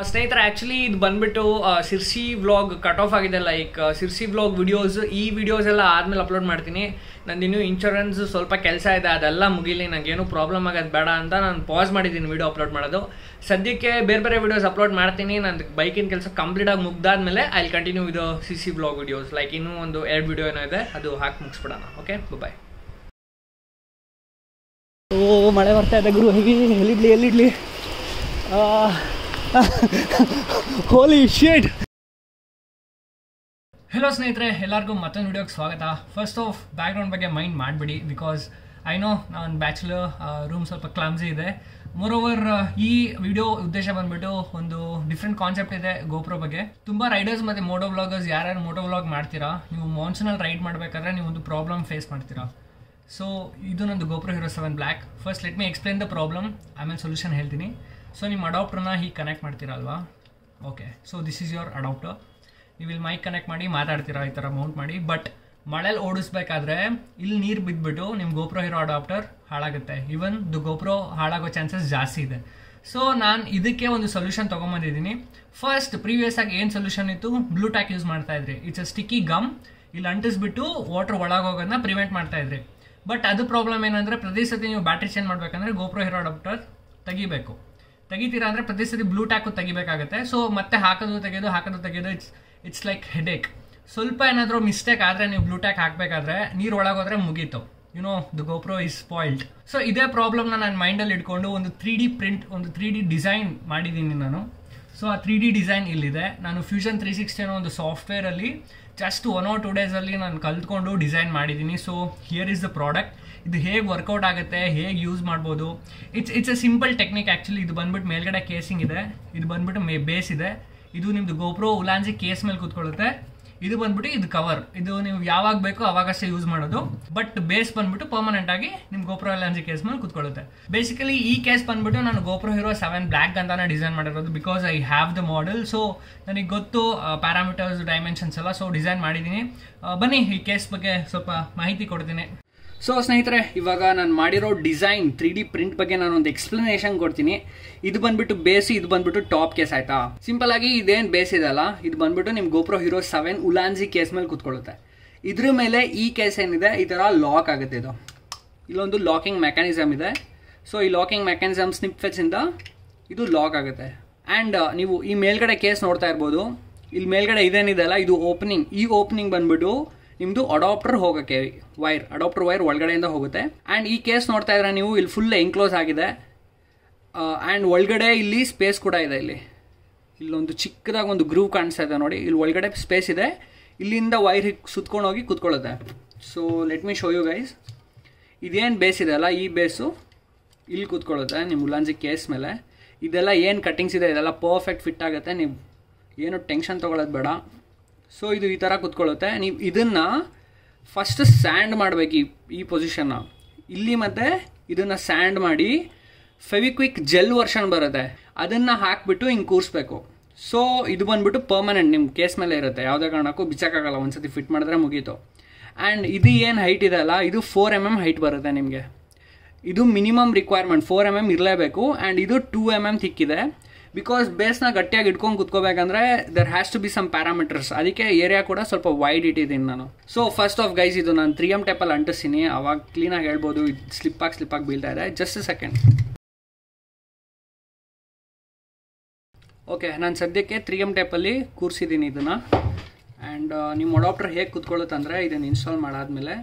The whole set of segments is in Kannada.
ಸ್ನೇಹಿತರೆ ಆ್ಯಕ್ಚುಲಿ ಇದು ಬಂದ್ಬಿಟ್ಟು ಸಿರ್ಸಿ ವ್ಲಾಗ್ ಕಟ್ ಆಫ್ ಆಗಿದೆ. ಲೈಕ್ ಸಿರ್ಸಿ ವ್ಲಾಗ್ ವಿಡಿಯೋಸ್ ಈ ವಿಡಿಯೋಸ್ ಎಲ್ಲ ಆದಮೇಲೆ ಅಪ್ಲೋಡ್ ಮಾಡ್ತೀನಿ. ನಂದಿನ್ನೂ ಇನ್ಶೂರೆನ್ಸ್ ಸ್ವಲ್ಪ ಕೆಲಸ ಇದೆ, ಅದೆಲ್ಲ ಮುಗಿಲಿ, ನನಗೇನು ಪ್ರಾಬ್ಲಮ್ ಆಗೋದು ಬೇಡ ಅಂತ ನಾನು ಪಾಸ್ ಮಾಡಿದ್ದೀನಿ ವಿಡಿಯೋ ಅಪ್ಲೋಡ್ ಮಾಡೋದು. ಸದ್ಯಕ್ಕೆ ಬೇರೆ ಬೇರೆ ವಿಡಿಯೋಸ್ ಅಪ್ಲೋಡ್ ಮಾಡ್ತೀನಿ. ನನ್ನ ಬೈಕಿನ ಕೆಲಸ ಕಂಪ್ಲೀಟಾಗಿ ಮುಗ್ದಾದ್ಮೇಲೆ I will continue with CC vlog videos. Like ಇನ್ನೂ ಒಂದು 2 ವಿಡಿಯೋ ಏನೋ ಇದೆ, ಅದು ಹಾಕಿ ಮುಗಿಸ್ಬಿಡೋಣ. ಓಕೆ, ಬಾಯ್. ಓ ಮಳೆ ಬರ್ತಾ ಇದೆ ಗುರು, ಎಲ್ಲಿಡ್ಲಿ ಹೋಲಿ ಶಿಟ್. ಹೆಲೋ ಸ್ನೇಹಿತರೆ, ಎಲ್ಲರಿಗೂ ಮತ್ತೊಂದು ವಿಡಿಯೋಗೆ ಸ್ವಾಗತ. ಫಸ್ಟ್ ಆಫ್ ಬ್ಯಾಕ್ಗ್ರೌಂಡ್ ಬಗ್ಗೆ ಮೈಂಡ್ ಮಾಡಿಬಿಡಿ, ಬಿಕಾಸ್ ಐ ನೋ ನಾನು ಬ್ಯಾಚುಲರ್, ರೂಮ್ ಸ್ವಲ್ಪ ಕ್ಲಮ್ಸಿ ಇದೆ. ಮೋರೋವರ್ ಈ ವಿಡಿಯೋ ಉದ್ದೇಶ ಬಂದ್ಬಿಟ್ಟು ಒಂದು ಡಿಫ್ರೆಂಟ್ ಕಾನ್ಸೆಪ್ಟ್ ಇದೆ GoPro ಬಗ್ಗೆ. ತುಂಬ ರೈಡರ್ಸ್ ಮತ್ತು ಮೋಟೋ ವ್ಲಾಗರ್ಸ್ ಯಾರ್ಯಾರು ಮೋಟೋ ವ್ಲಾಗ್ ಮಾಡ್ತೀರಾ, ನೀವು ಮಾನ್ಸೂನಲ್ಲಿ ರೈಡ್ ಮಾಡಬೇಕಾದ್ರೆ ನೀವು ಒಂದು ಪ್ರಾಬ್ಲಮ್ ಫೇಸ್ ಮಾಡ್ತೀರಾ. ಸೊ ಇದು ನಂದು GoPro Hero 7 Black. First let me explain the problem, ಆಮೇಲೆ ಸೊಲ್ಯೂಷನ್ ಹೇಳ್ತೀನಿ. ಸೊ ನಿಮ್ಮ ಅಡಾಪ್ಟರ್ನ ಹೀಗೆ ಕನೆಕ್ಟ್ ಮಾಡ್ತೀರಲ್ವಾ. Okay, so this is your adapter. ನೀವು ಇಲ್ಲಿ ಮೈಕ್ ಕನೆಕ್ಟ್ ಮಾಡಿ ಮಾತಾಡ್ತೀರಾ, ಈ ಥರ ಮೌಂಟ್ ಮಾಡಿ. ಬಟ್ ಮಳೆಯಲ್ಲಿ ಓಡಿಸ್ಬೇಕಾದ್ರೆ ಇಲ್ಲಿ ನೀರು ಬಿದ್ದುಬಿಟ್ಟು ನಿಮ್ಮ GoPro Hero ಅಡಾಪ್ಟರ್ ಹಾಳಾಗುತ್ತೆ. ಈವನ್ GoPro ಹಾಳಾಗೋ ಚಾನ್ಸಸ್ ಜಾಸ್ತಿ ಇದೆ. ಸೊ ನಾನು ಇದಕ್ಕೆ ಒಂದು ಸೊಲ್ಯೂಷನ್ ತೊಗೊಂಬಂದಿದ್ದೀನಿ. ಫಸ್ಟ್ ಪ್ರೀವಿಯಸ್ ಆಗಿ ಏನು ಸೊಲ್ಯೂಷನ್ ಇತ್ತು, BluTac ಯೂಸ್ ಮಾಡ್ತಾ ಇದ್ರಿ. ಇಟ್ಸ್ ಅ ಸ್ಟಿಕ್ಕಿ ಗಮ್, ಇಲ್ಲಿ ಅಂಟಿಸ್ಬಿಟ್ಟು ವಾಟರ್ ಒಳಗೋಗೋದನ್ನ ಪ್ರಿವೆಂಟ್ ಮಾಡ್ತಾ ಇದ್ರಿ. ಬಟ್ ಅದು ಪ್ರಾಬ್ಲಮ್ ಏನಂದರೆ, ಪ್ರತಿ ಸತಿ ನೀವು ಬ್ಯಾಟ್ರಿ ಚೇಂಜ್ ಮಾಡಬೇಕಂದ್ರೆ GoPro Hero ಅಡಾಪ್ಟರ್ ತೆಗಿತೀರಾ ಅಂದರೆ ಪ್ರತಿ ಸತಿ BluTac ತೆಗಿಬೇಕಾಗುತ್ತೆ. ಸೊ ಮತ್ತೆ ಹಾಕೋದು ತೆಗೆಯೋದು ಇಟ್ಸ್ ಲೈಕ್ ಹೆಡೇಕ್. ಸ್ವಲ್ಪ ಏನಾದರೂ ಮಿಸ್ಟೇಕ್ ಆದರೆ ನೀವು BluTac ಹಾಕಬೇಕಾದ್ರೆ ನೀರು ಒಳಗೋದ್ರೆ ಮುಗೀತು, the GoPro is spoiled. So ಇದೇ ಪ್ರಾಬ್ಲಮ್ನ ನಾನು ಮೈಂಡಲ್ಲಿ ಇಟ್ಕೊಂಡು ಒಂದು 3D ಪ್ರಿಂಟ್, ಒಂದು 3D ಡಿಸೈನ್ ಮಾಡಿದ್ದೀನಿ ನಾನು. ಸೊ ಆ 3D ಡಿಸೈನ್ ಇಲ್ಲಿದೆ. ನಾನು Fusion 360 ಅನ್ನೋ ಒಂದು ಸಾಫ್ಟ್ವೇರಲ್ಲಿ ಜಸ್ಟ್ 1 or 2 ಡೇಸಲ್ಲಿ ನಾನು ಕಲ್ತ್ಕೊಂಡು ಡಿಸೈನ್ ಮಾಡಿದ್ದೀನಿ. So here is the product. ಇದು ಹೇಗೆ ವರ್ಕೌಟ್ ಆಗುತ್ತೆ, ಹೇಗೆ ಯೂಸ್ ಮಾಡ್ಬೋದು, it's A simple technique actually. ಇದು ಬಂದ್ಬಿಟ್ಟು ಮೇಲ್ಗಡೆ ಕೇಸಿಂಗ್ ಇದೆ, ಇದು ಬಂದ್ಬಿಟ್ಟು ಬೇಸ್ ಇದೆ. ಇದು ನಿಮ್ಮದು GoPro ಉಲಾಂಜಿ ಕೇಸ್ ಮೇಲೆ ಕೂತ್ಕೊಳ್ಳುತ್ತೆ. ಇದು ಬಂದ್ಬಿಟ್ಟು ಇದು ಕವರ್, ಇದು ನೀವು ಯಾವಾಗ ಬೇಕೋ ಅವಾಗಷ್ಟೇ ಯೂಸ್ ಮಾಡೋದು. ಬಟ್ ಬೇಸ್ ಬಂದ್ಬಿಟ್ಟು ಪರ್ಮನೆಂಟ್ ಆಗಿ ನಿಮ್ಮ GoPro ಉಲಾಂಜಿ ಕೇಸ್ ಮೇಲೆ ಕೂತ್ಕೊಳ್ಳುತ್ತೆ. ಬೇಸಿಕಲಿ ಈ ಕೇಸ್ ಬಂದ್ಬಿಟ್ಟು ನಾನು GoPro Hero 7 Black ಅಂತಾನೆ ಡಿಸೈನ್ ಮಾಡಿರೋದು, because I have the model. So ನನಗೆ ಗೊತ್ತು ಪ್ಯಾರಾಮೀಟರ್ಸ್, ಡೈಮೆನ್ಷನ್ಸ್ ಎಲ್ಲ. ಸೊ ಡಿಸೈನ್ ಮಾಡಿದ್ದೀನಿ. ಬನ್ನಿ ಈ ಕೇಸ್ ಬಗ್ಗೆ ಸ್ವಲ್ಪ ಮಾಹಿತಿ ಕೊಡ್ತೀನಿ. ಸೊ ಸ್ನೇಹಿತರೆ, ಇವಾಗ ನಾನು ಮಾಡಿರೋ ಡಿಸೈನ್ 3D ಪ್ರಿಂಟ್ ಬಗ್ಗೆ ನಾನು ಒಂದು ಎಕ್ಸ್ಪ್ಲನೇಷನ್ ಕೊಡ್ತೀನಿ. ಇದು ಬಂದ್ಬಿಟ್ಟು ಬೇಸ್, ಇದು ಬಂದ್ಬಿಟ್ಟು ಟಾಪ್ ಕೇಸ್, ಆಯ್ತಾ. ಸಿಂಪಲ್ ಆಗಿ ಇದೇನು ಬೇಸ್ ಇದೆಲ್ಲ, ಇದು ಬಂದ್ಬಿಟ್ಟು ನಿಮ್ಮ GoPro Hero 7 ಉಲಾಂಜಿ ಕೇಸ್ ಮೇಲೆ ಕೂತ್ಕೊಳ್ಳುತ್ತೆ. ಇದ್ರ ಮೇಲೆ ಈ ಕೇಸ್ ಏನಿದೆ ಈ ಥರ ಲಾಕ್ ಆಗುತ್ತೆ. ಇದು ಇಲ್ಲೊಂದು ಲಾಕಿಂಗ್ ಮೆಕ್ಯಾನಿಸಮ್ ಇದೆ. ಸೊ ಈ ಲಾಕಿಂಗ್ ಮೆಕ್ಯಾನಿಸಮ್ ಸ್ನಿಪ್ ಫೆಚ್ಸಿಂದ ಇದು ಲಾಕ್ ಆಗುತ್ತೆ. ಆ್ಯಂಡ್ ನೀವು ಈ ಮೇಲ್ಗಡೆ ಕೇಸ್ ನೋಡ್ತಾ ಇರ್ಬೋದು, ಇಲ್ಲಿ ಮೇಲ್ಗಡೆ ಇದೇನಿದೆ ಅಲ್ಲ, ಇದು ಓಪನಿಂಗ್. ಈ ಓಪನಿಂಗ್ ಬಂದ್ಬಿಟ್ಟು ನಿಮ್ಮದು ಅಡಾಪ್ಟರ್ ಹೋಗೋಕ್ಕೆ ಅಡಾಪ್ಟರ್ ವೈರ್ ಒಳಗಡೆಯಿಂದ ಹೋಗುತ್ತೆ. ಆ್ಯಂಡ್ ಈ ಕೇಸ್ ನೋಡ್ತಾ ಇದ್ರೆ ನೀವು, ಇಲ್ಲಿ ಫುಲ್ ಎನ್ಕ್ಲೋಸ್ ಆಗಿದೆ. ಆ್ಯಂಡ್ ಒಳಗಡೆ ಇಲ್ಲಿ ಸ್ಪೇಸ್ ಕೂಡ ಇದೆ. ಇಲ್ಲೊಂದು ಚಿಕ್ಕದಾಗಿ ಒಂದು ಗ್ರೂವ್ ಕಾಣಿಸ್ತಾ ಇದೆ ನೋಡಿ, ಇಲ್ಲಿ ಒಳಗಡೆ ಸ್ಪೇಸ್ ಇದೆ. ಇಲ್ಲಿಂದ ವೈರ್ ಸುತ್ಕೊಂಡು ಹೋಗಿ ಕೂತ್ಕೊಳ್ಳುತ್ತೆ. So let me show you guys. ಇದೇನು ಬೇಸ್ ಇದೆ ಅಲ್ಲ, ಈ ಬೇಸು ಇಲ್ಲಿ ಕೂತ್ಕೊಳ್ಳುತ್ತೆ ನಿಮ್ಮ ಉಲಾಂಜಿ ಕೇಸ್ ಮೇಲೆ. ಇದೆಲ್ಲ ಏನು ಕಟ್ಟಿಂಗ್ಸ್ ಇದೆ ಇದೆಲ್ಲ ಪರ್ಫೆಕ್ಟ್ ಫಿಟ್ ಆಗುತ್ತೆ, ನೀವು ಏನು ಟೆನ್ಷನ್ ತೊಗೊಳ್ಳೋದು ಬೇಡ. ಸೊ ಇದು ಈ ಥರ ಕೂತ್ಕೊಳ್ಳುತ್ತೆ. ನೀವು ಇದನ್ನು ಫಸ್ಟ್ ಸ್ಯಾಂಡ್ ಮಾಡಬೇಕು, ಈ ಪೊಸಿಷನ್ನ ಇಲ್ಲಿ, ಮತ್ತು ಇದನ್ನು ಸ್ಯಾಂಡ್ ಮಾಡಿ ಫೆವಿಕ್ವಿಕ್ ಜೆಲ್ ವರ್ಷನ್ ಬರುತ್ತೆ, ಅದನ್ನು ಹಾಕಿಬಿಟ್ಟು ಹಿಂಗೆ ಕೂರಿಸ್ಬೇಕು. ಸೊ ಇದು ಬಂದ್ಬಿಟ್ಟು ಪರ್ಮನೆಂಟ್ ನಿಮ್ಮ ಕೇಸ್ ಮೇಲೆ ಇರುತ್ತೆ, ಯಾವುದೇ ಕಾರಣಕ್ಕೂ ಬಿಚ್ಚಕ್ಕಾಗಲ್ಲ. ಒಂದ್ಸತಿ ಫಿಟ್ ಮಾಡಿದ್ರೆ ಮುಗೀತು. ಆ್ಯಂಡ್ ಇದು ಏನು ಹೈಟ್ ಇದೆ ಅಲ್ಲ, ಇದು 4 mm ಹೈಟ್ ಬರುತ್ತೆ ನಿಮಗೆ. ಇದು ಮಿನಿಮಮ್ ರಿಕ್ವೈರ್ಮೆಂಟ್, 4 mm ಇರಲೇಬೇಕು. ಆ್ಯಂಡ್ ಇದು 2 mm ಥಿಕ್ಕಿದೆ. ಬಿಕಾಸ್ ಬೇಸ್ನ ಗಟ್ಟಿಯಾಗಿ ಇಟ್ಕೊಂಡು ಕುತ್ಕೋಬೇಕಂದ್ರೆ there has to be some parameters. ಅದಕ್ಕೆ ಏರಿಯಾ ಕೂಡ ಸ್ವಲ್ಪ ವೈಡ್ ಇಟ್ಟಿದ್ದೀನಿ ನಾನು. ಸೊ ಫಸ್ಟ್ ಆಫ್ ಗೈಸ್, ಇದು ನಾನು 3M ಟೇಪಲ್ಲಿ ಅಂಟಿಸ್ತೀನಿ, ಅವಾಗ ಕ್ಲೀನಾಗಿ ಹೇಳ್ಬೋದು. ಇದು ಸ್ಲಿಪ್ಪಾಗಿ ಬೀಳ್ತಾ ಇದೆ. Just A second. ಓಕೆ, ನಾನು ಸದ್ಯಕ್ಕೆ 3M ಟೇಪಲ್ಲಿ ಕೂರಿಸಿದ್ದೀನಿ ಇದನ್ನು. ಆ್ಯಂಡ್ ನಿಮ್ಮ ಅಡಾಪ್ಟರ್ ಹೇಗೆ ಕೂತ್ಕೊಳ್ಳುತ್ತಂದರೆ, ಇದನ್ನು ಇನ್ಸ್ಟಾಲ್ ಮಾಡಾದ್ಮೇಲೆ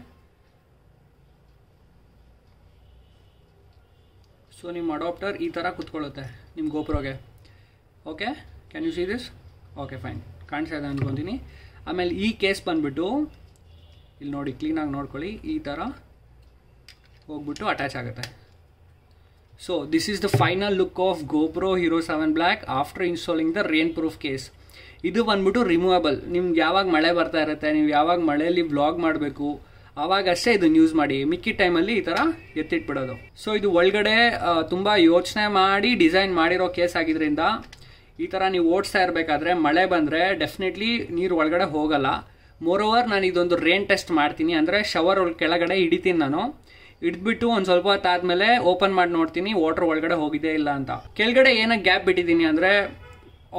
ಸೊ ನಿಮ್ಮ ಅಡಾಪ್ಟರ್ ಈ ಥರ ಕೂತ್ಕೊಳ್ಳುತ್ತೆ ನಿಮ್ಮ GoProಗೆ. Okay, can you see this? Okay fine, ಕಾಣಿಸ್ತಾ ಇದೆ ಅಂದ್ಕೊತೀನಿ. ಆಮೇಲೆ ಈ ಕೇಸ್ ಬಂದುಬಿಟ್ಟು ಇಲ್ಲಿ ನೋಡಿ, ಕ್ಲೀನಾಗಿ ನೋಡ್ಕೊಳ್ಳಿ, ಈ ಥರ ಹೋಗ್ಬಿಟ್ಟು ಅಟ್ಯಾಚ್ ಆಗುತ್ತೆ. So this is the final look of GoPro Hero 7 Black after installing the RAINPROOF case. ಇದು ಬಂದ್ಬಿಟ್ಟು ರಿಮೂವಬಲ್. ನಿಮ್ಗೆ ಯಾವಾಗ ಮಳೆ ಬರ್ತಾ ಇರುತ್ತೆ, ನೀವು ಯಾವಾಗ ಮಳೆಯಲ್ಲಿ ವ್ಲಾಗ್ ಮಾಡಬೇಕು ಆವಾಗಷ್ಟೇ ಇದನ್ನು ಯೂಸ್ ಮಾಡಿ, ಮಿಕ್ಕಿ ಟೈಮಲ್ಲಿ ಈ ಥರ ಎತ್ತಿಟ್ಬಿಡೋದು. ಸೊ ಇದು ಒಳಗಡೆ ತುಂಬ ಯೋಚನೆ ಮಾಡಿ ಡಿಸೈನ್ ಮಾಡಿರೋ ಕೇಸ್ ಆಗಿದ್ದರಿಂದ ಈ ಥರ ನೀವು ಓಡಿಸ್ತಾ ಇರಬೇಕಾದ್ರೆ ಮಳೆ ಬಂದರೆ ಡೆಫಿನೆಟ್ಲಿ ನೀರು ಒಳಗಡೆ ಹೋಗಲ್ಲ. ಮೋರೋವರ್ ನಾನು ಇದೊಂದು ರೇನ್ ಟೆಸ್ಟ್ ಮಾಡ್ತೀನಿ, ಅಂದರೆ ಶವರ್ ಕೆಳಗಡೆ ಹಿಡಿತೀನಿ ನಾನು. ಹಿಡಿದ್ಬಿಟ್ಟು ಒಂದು ಸ್ವಲ್ಪ ಹೊತ್ತಾದ್ಮೇಲೆ ಓಪನ್ ಮಾಡಿ ನೋಡ್ತೀನಿ ವಾಟರ್ ಒಳಗಡೆ ಹೋಗಿದೆ ಇಲ್ಲ ಅಂತ. ಕೆಳಗಡೆ ಏನಕ್ಕೆ ಗ್ಯಾಪ್ ಬಿಟ್ಟಿದ್ದೀನಿ ಅಂದರೆ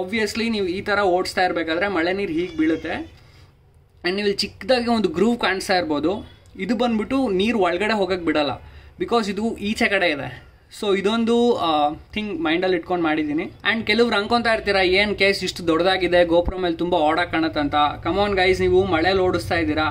ಆಬ್ವಿಯಸ್ಲಿ ನೀವು ಈ ಥರ ಓಡಿಸ್ತಾ ಇರಬೇಕಾದ್ರೆ ಮಳೆ ನೀರು ಹೀಗೆ ಬೀಳುತ್ತೆ. ಆ್ಯಂಡ್ ನೀವು ಚಿಕ್ಕದಾಗಿ ಒಂದು ಗ್ರೂವ್ ಕಾಣಿಸ್ತಾ ಇರ್ಬೋದು. ಇದು ಬಂದ್ಬಿಟ್ಟು ನೀರು ಒಳಗಡೆ ಹೋಗಕ್ಕೆ ಬಿಡಲ್ಲ, ಬಿಕಾಸ್ ಇದು ಈಚೆ ಕಡೆ ಇದೆ. ಸೊ ಇದೊಂದು ಥಿಂಗ್ ಮೈಂಡಲ್ಲಿ ಇಟ್ಕೊಂಡು ಮಾಡಿದ್ದೀನಿ. ಆ್ಯಂಡ್ ಕೆಲವ್ರು ಅನ್ಕೊತಾ ಇರ್ತೀರಾ ಏನು ಕೇಸ್ ಇಷ್ಟು ದೊಡ್ಡದಾಗಿದೆ, ಗೋಪ್ರೋ ಮೇಲೆ ತುಂಬ ಓಡಾಕ್ ಕಾಣುತ್ತಂತ. ಕಮಾನ್ ಗೈಸ್, ನೀವು ಮಳೆಯಲ್ಲಿ ಓಡಿಸ್ತಾ ಇದ್ದೀರಾ.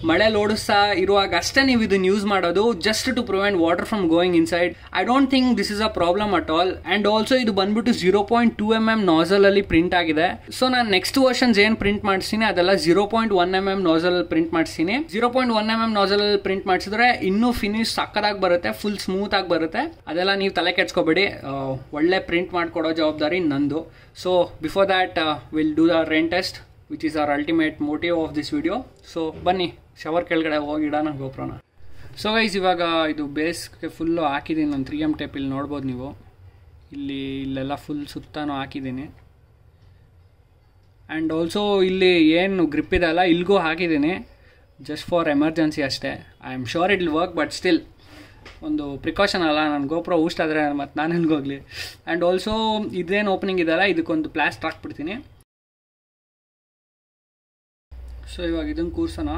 ಮಳೆಯಲ್ಲಿ ಓಡಿಸ್ತಾ ಇರುವಾಗ ಅಷ್ಟೇ ನೀವು ಇದನ್ನು ಯೂಸ್ ಮಾಡೋದು, just to prevent water from going inside. I don't think this is a problem at all. And also ಇದು ಬಂದ್ಬಿಟ್ಟು 0.2 mm ನಾಸಲಲ್ಲಿ ಪ್ರಿಂಟ್ ಆಗಿದೆ. ಸೊ ನಾನು ನೆಕ್ಸ್ಟ್ ವರ್ಷನ್ಸ್ ಏನು ಪ್ರಿಂಟ್ ಮಾಡಿಸ್ತೀನಿ ಅದೆಲ್ಲ 0.1 mm ನಾಸಲ್ ಪ್ರಿಂಟ್ ಮಾಡಿಸ್ತೀನಿ. 0.1 mm ನಾಸಲ್ ಪ್ರಿಂಟ್ ಮಾಡಿಸಿದ್ರೆ ಇನ್ನೂ ಫಿನಿಶ್ ಸಕ್ಕದಾಗಿ ಬರುತ್ತೆ, ಫುಲ್ ಸ್ಮೂತ್ ಆಗಿ ಬರುತ್ತೆ. ಅದೆಲ್ಲ ನೀವು ತಲೆ ಕೆಡ್ಸ್ಕೊಬೇಡಿ, ಒಳ್ಳೆ ಪ್ರಿಂಟ್ ಮಾಡಿಕೊಡೋ ಜವಾಬ್ದಾರಿ ನಂದು. So before that will do the rain test, which is our ultimate motive of this video. So ಬನ್ನಿ ಶವರ್ ಕೆಳಗಡೆ ಹೋಗಿಡೋಣ ಗೋಪ್ರೋನ. ಸೊ ಗೈಸ್, ಇವಾಗ ಇದು ಬೇಸ್ಗೆ ಫುಲ್ಲು ಹಾಕಿದ್ದೀನಿ ನಾನು 3M ಟೇಪ್. ಇಲ್ಲಿ ನೋಡ್ಬೋದು ನೀವು, ಇಲ್ಲೆಲ್ಲ ಫುಲ್ ಸುತ್ತಾನು ಹಾಕಿದ್ದೀನಿ. ಆ್ಯಂಡ್ ಆಲ್ಸೋ ಇಲ್ಲಿ ಏನು ಗ್ರಿಪ್ ಇದೆ ಅಲ್ಲ, ಇಲ್ಲಿಗೂ ಹಾಕಿದ್ದೀನಿ, ಜಸ್ಟ್ ಫಾರ್ ಎಮರ್ಜೆನ್ಸಿ ಅಷ್ಟೇ. I am sure it will work, but still ಒಂದು ಪ್ರಿಕಾಷನ್ ಅಲ್ಲ. ನಾನು ಗೋಪ್ರೋ ಊಷ್ಟಾದರೆ ಮತ್ತು ನಾನು ಎಲ್ಲಿಗೋಗ್ಲಿ. ಆ್ಯಂಡ್ ಆಲ್ಸೋ ಇದೇನು ಓಪನಿಂಗ್ ಇದೆಯಲ್ಲ, ಇದಕ್ಕೊಂದು ಪ್ಲಾಸ್ಟರ್ ಹಾಕ್ಬಿಡ್ತೀನಿ. ಸೊ ಇವಾಗ ಇದನ್ನು ಕೂರ್ಸೋಣ.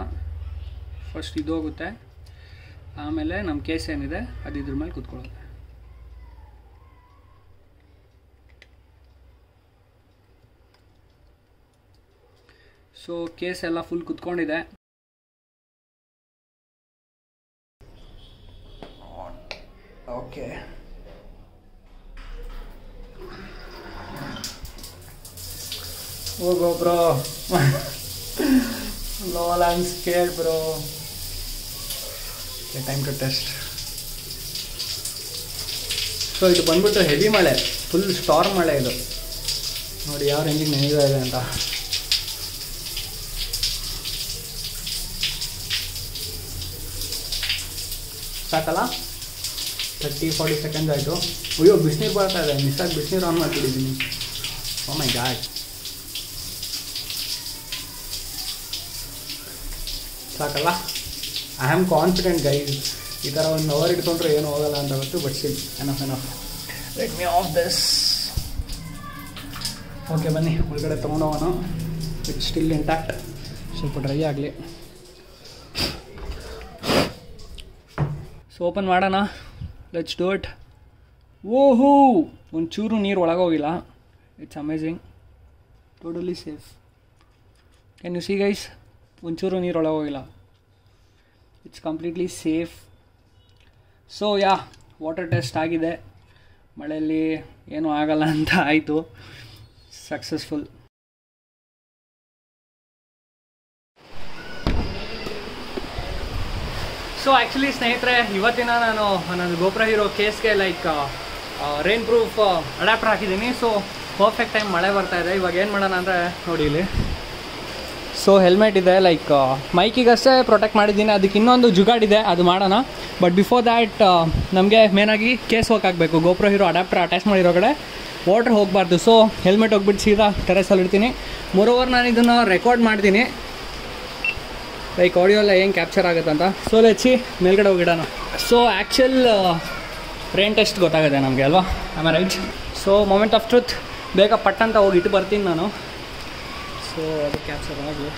ಫಸ್ಟ್ ಇದು ಹೋಗುತ್ತೆ, ಆಮೇಲೆ ನಮ್ಮ ಕೇಸ್ ಏನಿದೆ ಅದು ಇದ್ರ ಮೇಲೆ ಕೂತ್ಕೊಳ್ಳುತ್ತೆ. ಸೊ ಕೇಸ್ ಎಲ್ಲ ಫುಲ್ ಕುತ್ಕೊಂಡಿದೆ. ಓಕೆ, ಹೋಗೋ bro. Lol, I'm scared bro. Okay, time to test. So ಇದು ಬಂದ್ಬಿಟ್ಟು ಹೆವಿ ಮಳೆ, ಫುಲ್ ಸ್ಟಾರ್ಮ್ ಮಳೆ ಇದು. ನೋಡಿ ಯಾವ ರೇಂಜಿಗೆ ನೆನೆದಿದೆ ಅಂತ. ಸಾಕಲ್ಲ, 30-40 ಸೆಕೆಂಡ್ಸ್ ಆಯಿತು. ಅಯ್ಯೋ ಬಿಸಿನೀರು ಬರ್ತಾ ಇದೆ, ಮಿಸ್ಸಾಗಿ ಬಿಸಿನೀರು ಆನ್ ಮಾಡ್ತಿದ್ದೀನಿ. ಓ ಮೈ ಗಾಡ್, ಸಾಕಲ್ಲ. ಐ ಆಮ್ ಕಾನ್ಫಿಡೆಂಟ್ ಗೈಸ್, ಈ ಥರ 1 hour ಇಟ್ಕೊಂಡ್ರೆ ಏನು ಹೋಗಲ್ಲ ಅಂತ ಗೊತ್ತು. But still enough. Let me off this. Okay ಬನ್ನಿ ಒಳಗಡೆ ತೊಗೊಂಡೋಗೋಣ. ಇಟ್ಸ್ ಸ್ಟಿಲ್ ಇಂಟ್ಯಾಕ್ಟ್, ಸ್ವಲ್ಪ ಡ್ರೈ ಆಗಲಿ. ಸೊ ಓಪನ್ ಮಾಡೋಣ, ಲೆಟ್ಸ್ ಡೂ ಇಟ್. ಓಹೋ, ಒಂಚೂರು ನೀರು ಒಳಗೋಗಿಲ್ಲ. It's amazing, totally safe. Can you see guys, ಒಂಚೂರು ನೀರು ಒಳಗೋಗಿಲ್ಲ. It's completely safe. So yeah, water test ಆಗಿದೆ, ಮಳೆಯಲ್ಲಿ ಏನೂ ಆಗಲ್ಲ ಅಂತ ಆಯಿತು. ಸಕ್ಸಸ್ಫುಲ್. ಸೊ ಆ್ಯಕ್ಚುಲಿ ಸ್ನೇಹಿತರೆ, ಇವತ್ತಿನ ನಾನು ನನ್ನ GoPro Hero ಕೇಸ್ಗೆ ರೈನ್ ಪ್ರೂಫ್ ಅಡ್ಯಾಪ್ಟರ್ ಹಾಕಿದ್ದೀನಿ. ಸೊ ಪರ್ಫೆಕ್ಟ್ ಟೈಮ್ ಮಳೆ ಬರ್ತಾ ಇದೆ. ಇವಾಗ ಏನು ಮಾಡೋಣ ಅಂದರೆ ನೋಡಿ ಇಲ್ಲಿ. ಸೊ ಹೆಲ್ಮೆಟ್ ಇದೆ, ಮೈಕಿಗಷ್ಟೇ ಪ್ರೊಟೆಕ್ಟ್ ಮಾಡಿದ್ದೀನಿ. ಅದಕ್ಕೆ ಇನ್ನೊಂದು ಜುಗಾಡಿದೆ, ಅದು ಮಾಡೋಣ. ಬಟ್ ಬಿಫೋರ್ ದ್ಯಾಟ್ ನಮಗೆ ಮೇನಾಗಿ ಕೇಸ್ ಹೋಗಬೇಕು. GoPro Hero ಅಡ್ಯಾಪ್ಟರ್ ಅಟ್ಯಾಚ್ ಮಾಡಿರೋ ಕಡೆ ವಾಟರ್ ಹೋಗಬಾರ್ದು. ಸೊ ಹೆಲ್ಮೆಟ್ ಹೋಗ್ಬಿಟ್ಟು ಸೀದಾ ಟೆರೆಸಲ್ಲಿ ಇಡ್ತೀನಿ. ಮೋರೋವರ್ ನಾನು ಇದನ್ನು ರೆಕಾರ್ಡ್ ಮಾಡ್ತೀನಿ, ಆಡಿಯೋ ಎಲ್ಲ ಏನು ಕ್ಯಾಪ್ಚರ್ ಆಗುತ್ತಂತ. ಸೊ ಲೆಟ್ಸಿ ಮೇಲ್ಗಡೆ ಹೋಗಿಡೋಣ. ಸೊ ಆ್ಯಕ್ಚುಲ್ ರೈನ್ ಟೆಸ್ಟ್ ಗೊತ್ತಾಗುತ್ತೆ ನಮಗೆ ಅಲ್ವಾ, am I right? So moment of truth ಬೇಗ ಪಟ್ಟಂತ ಹೋಗಿ ಇಟ್ಟು ಬರ್ತೀನಿ ನಾನು. ಸೊ ಅದು ಕ್ಯಾಪ್ಚರ್ ಆಗಲಿ.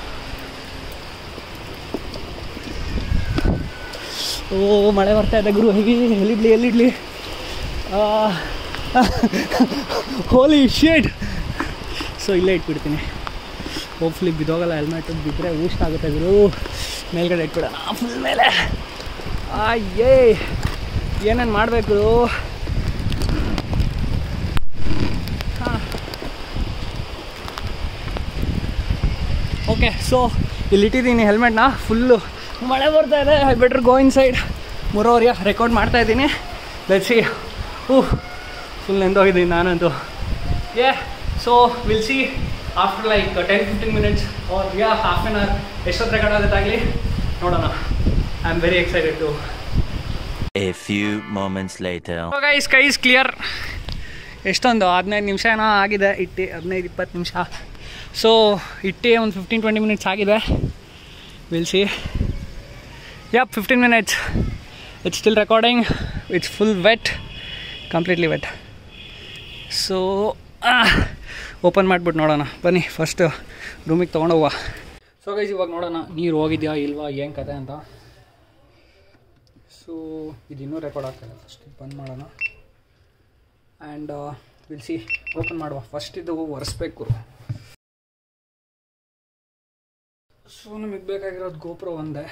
ಓ ಮಳೆ ಬರ್ತಾ ಇದೆ ಗುರು, ಎಲ್ಲಿಡ್ಲಿ ಹೋಲಿ ಶೇಡ್. ಸೊ ಇಲ್ಲೇ ಇಟ್ಬಿಡ್ತೀನಿ, ಹೋಪ್ಫುಲಿ ಬಿದ್ದೋಗಲ್ಲ. ಹೆಲ್ಮೆಟ್ ಬಿದ್ದರೆ ಊಷ್ಟ ಆಗುತ್ತೆ ಗುರು. ಮೇಲ್ಗಡೆ ಇಟ್ಬಿಡೋಣ ಫುಲ್ ಮೇಲೆ. ಅಯ್ಯೇ, ಏನೇನು ಮಾಡಬೇಕು? ಹಾಂ, ಓಕೆ. ಸೊ ಇಲ್ಲಿ ಇಟ್ಟಿದ್ದೀನಿ ಹೆಲ್ಮೆಟ್ನ. ಫುಲ್ಲು ಮಳೆ ಬರ್ತಾ ಇದೆ, I better go inside. ಮೂರೋವರೆಗೆ ರೆಕಾರ್ಡ್ ಮಾಡ್ತಾಯಿದ್ದೀನಿ. Let's see. ಫುಲ್ ನೆಂದೋಗಿದ್ದೀನಿ ನಾನಂತೂ. So will see after 10-15 minutes or half an hour ಎಷ್ಟೊತ್ತು ರೆಕಾರ್ಡ್ ಆಗುತ್ತಾಗಲಿ ನೋಡೋಣ. I am very excited to. A few moments later. So guys, ಕೈ ಇಸ್ ಕ್ಲಿಯರ್. ಎಷ್ಟೊಂದು 15 ನಿಮಿಷ ಏನೋ ಆಗಿದೆ ಇಟ್ಟು, 15-20 ನಿಮಿಷ. ಸೊ ಇಟ್ಟು ಒಂದು 15-20 minutes ಆಗಿದೆ. Will see. 15 minutes. It's still recording. It's full wet, completely wet. So open ಮಾಡಿಬಿಟ್ಟು ನೋಡೋಣ ಬನ್ನಿ. ಫಸ್ಟ್ ರೂಮಿಗೆ ತೊಗೊಂಡೋಗುವ. ಸೊ ಗೈಸ್ ಇವಾಗ ನೋಡೋಣ ನೀರು ಹೋಗಿದೆಯಾ ಇಲ್ವಾ ಏನು ಕತೆ ಅಂತ. ಸೊ ಇದು ಇನ್ನೂ ರೆಕಾರ್ಡ್ ಆಗ್ತಾಯಿದೆ. ಫಸ್ಟ್ ಬಂದ್ ಮಾಡೋಣ ಆ್ಯಂಡ್ ವಿಲ್ ಸಿ. ಓಪನ್ ಮಾಡುವ. ಫಸ್ಟ್ ಇದು ಒರೆಸ್ಬೇಕು. ಸೊ ನಮಗೆ ಬೇಕಾಗಿರೋದು GoPro ಒಂದೇ.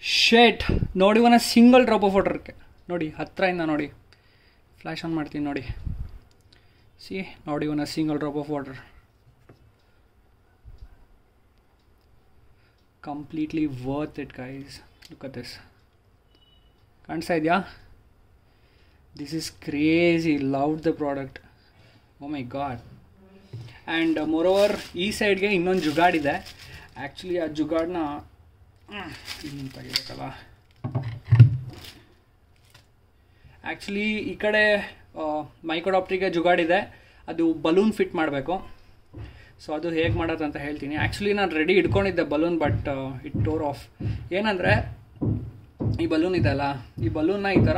ಶೇಟ್ ನೋಡಿ, ಒಂದು ಸಿಂಗಲ್ ಡ್ರಾಪ್ ಆಫ್ ವಾಟರ್ಗೆ ನೋಡಿ, ಹತ್ತಿರದಿಂದ ನೋಡಿ. ಫ್ಲ್ಯಾಶ್ ಆನ್ ಮಾಡ್ತೀನಿ ನೋಡಿ. ಸಿ ನೋಡಿ, ಒಂದು single drop of water. Completely worth it guys. Look at this. ಕಾಣಿಸ್ತಾ ಇದೆಯಾ? This is crazy. Loved the product. Oh my god. And moreover ಈ ಸೈಡ್ಗೆ ಇನ್ನೊಂದು ಜುಗಾಡಿದೆ. ಆ್ಯಕ್ಚುಲಿ ಆ ಜುಗಾಡನ್ನ ತೆಗಿಬೇಕಲ್ಲ. ಆ್ಯಕ್ಚುಲಿ ಈ ಕಡೆ ಮೈಕ್ರೋಡಾಪ್ಟಿಗೆ ಜುಗಾಡಿದೆ, ಅದು ಬಲೂನ್ ಫಿಟ್ ಮಾಡಬೇಕು. ಸೊ ಅದು ಹೇಗೆ ಮಾಡೋದು ಅಂತ ಹೇಳ್ತೀನಿ. ಆ್ಯಕ್ಚುಲಿ ನಾನು ರೆಡಿ ಇಟ್ಕೊಂಡಿದ್ದೆ balloon, but it tour of. ಏನಂದರೆ ಈ ಬಲೂನ್ ಇದೆಯಲ್ಲ, ಈ ಬಲೂನ್ನ ಈ ಥರ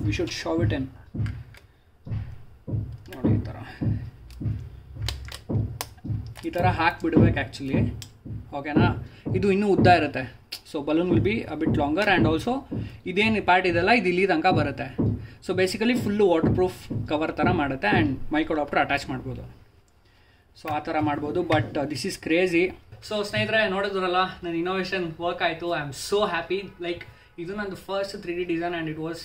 we should show it in ನೋಡಿ. ಈ ಥರ ಹಾಕಿಬಿಡ್ಬೇಕು ಆ್ಯಕ್ಚುಲಿ. ಓಕೆನಾ? ಇದು ಇನ್ನೂ ಉದ್ದ ಇರುತ್ತೆ. So balloon will be a bit longer. And also ಇದೇನು ಪಾರ್ಟ್ ಇದೆಲ್ಲ ಇದು ಇಲ್ಲಿ ತನಕ ಬರುತ್ತೆ. So basically full water proof cover ಥರ ಮಾಡುತ್ತೆ. ಆ್ಯಂಡ್ ಮೈಕ್ರೋಡಾಪ್ಟರ್ ಅಟ್ಯಾಚ್ ಮಾಡ್ಬೋದು. ಸೊ ಆ ಥರ ಮಾಡ್ಬೋದು. But this is crazy. So ಸ್ನೇಹಿತರೆ ನೋಡಿದ್ರಲ್ಲ, ನನ್ನ ಇನ್ನೋವೇಷನ್ ವರ್ಕ್ ಆಯಿತು. I am so happy. Like ಇದು ನಂದು first 3D design and it was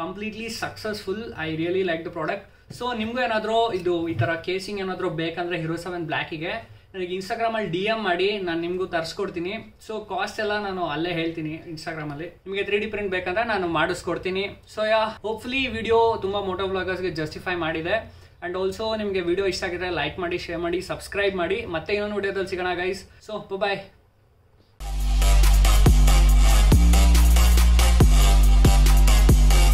completely successful. I really like the product. So ನಿಮಗೂ ಏನಾದರೂ ಇದು ಈ ಥರ ಕೇಸಿಂಗ್ ಏನಾದರೂ ಬೇಕಂದರೆ Hero 7 ಬ್ಲ್ಯಾಕಿಗೆ ನನಗೆ ಇನ್ಸ್ಟಾಗ್ರಾಮಲ್ಲಿ DM ಮಾಡಿ, ನಾನು ನಿಮಗೂ ತರಿಸ್ಕೊಡ್ತೀನಿ. ಸೊ ಕಾಸ್ಟ್ ಎಲ್ಲ ನಾನು ಅಲ್ಲೇ ಹೇಳ್ತೀನಿ ಇನ್ಸ್ಟಾಗ್ರಾಮಲ್ಲಿ. ನಿಮಗೆ 3D ಪ್ರಿಂಟ್ ಬೇಕಂದ್ರೆ ನಾನು ಮಾಡಿಸ್ಕೊಡ್ತೀನಿ. ಸೊ ಹೋಪ್ಫುಲಿ ಈ ವಿಡಿಯೋ ತುಂಬ ಮೋಟೋ ವ್ಲಾಗರ್ಸ್ಗೆ ಜಸ್ಟಿಫೈ ಮಾಡಿದೆ. ಆ್ಯಂಡ್ ಆಲ್ಸೋ ನಿಮಗೆ ವಿಡಿಯೋ ಇಷ್ಟ ಆಗಿದ್ರೆ ಲೈಕ್ ಮಾಡಿ, ಶೇರ್ ಮಾಡಿ, ಸಬ್ಸ್ಕ್ರೈಬ್ ಮಾಡಿ. ಮತ್ತೆ ಇನ್ನೊಂದು ವಿಡಿಯೋದಲ್ಲಿ ಸಿಗೋಣ ಗೈಸ್. So bye.